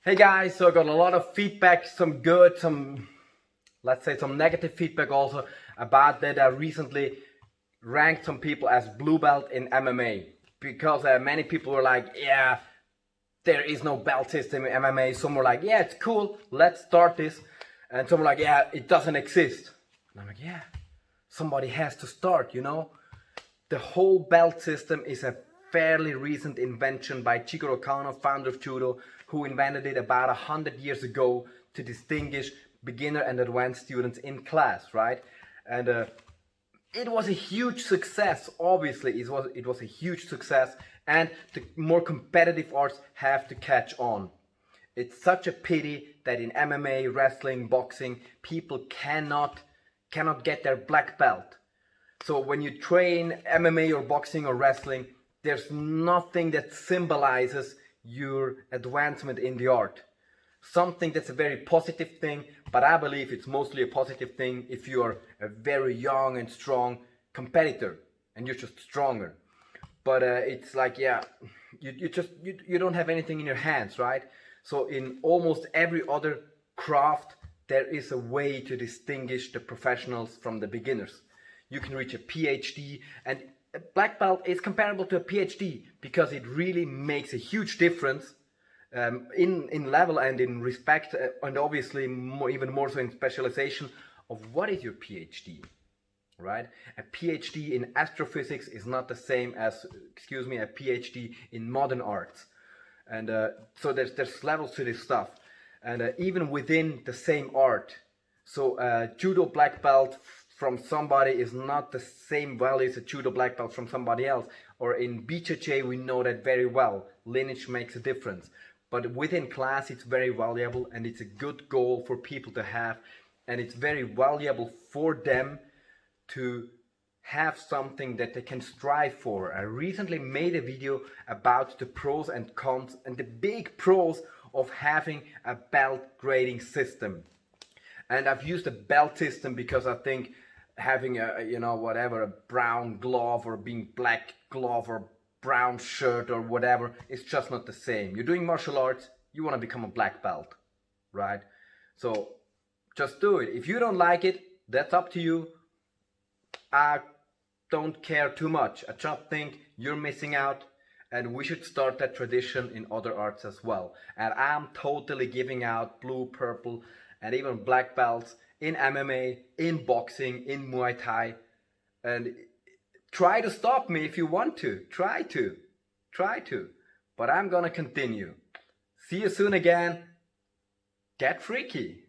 Hey guys, so I got a lot of feedback, some good, let's say some negative feedback also about that I recently ranked some people as blue belt in MMA because many people were like, yeah, there is no belt system in MMA. Some were like, yeah, it's cool, let's start this. And some were like, yeah, it doesn't exist. And I'm like, yeah, somebody has to start, you know? The whole belt system is a fairly recent invention by Chigoro Kano, founder of judo, who invented it about 100 years ago to distinguish beginner and advanced students in class, right? And it was a huge success. Obviously, it was a huge success, and the more competitive arts have to catch on. It's such a pity that in MMA, wrestling, boxing, people cannot get their black belt. So when you train MMA or boxing or wrestling, there's nothing that symbolizes your advancement in the art. Something that's a very positive thing, but I believe it's mostly a positive thing if you're a very young and strong competitor and you're just stronger. But it's like, yeah, you don't have anything in your hands, right? So in almost every other craft, there is a way to distinguish the professionals from the beginners. You can reach a PhD, and a black belt is comparable to a PhD because it really makes a huge difference in level and in respect, and obviously even more so in specialization of what is your PhD, right? A PhD in astrophysics is not the same as, a PhD in modern arts. And so there's levels to this stuff. And even within the same art, so judo black belt from somebody is not the same value as a judo black belt from somebody else. Or in BJJ, we know that very well. Lineage makes a difference. But within class, it's very valuable, and it's a good goal for people to have. And it's very valuable for them to have something that they can strive for. I recently made a video about the pros and cons and the big pros of having a belt grading system. And I've used a belt system because I think having a brown glove or being black glove or brown shirt or whatever is just not the same. You're doing martial arts, you want to become a black belt, right? So just do it. If you don't like it, that's up to you. I don't care too much. I just think you're missing out, and we should start that tradition in other arts as well. And I'm totally giving out blue, purple, and even black belts in MMA, in boxing, in Muay Thai. And try to stop me if you want to. Try to. But I'm gonna continue. See you soon again. Get freaky.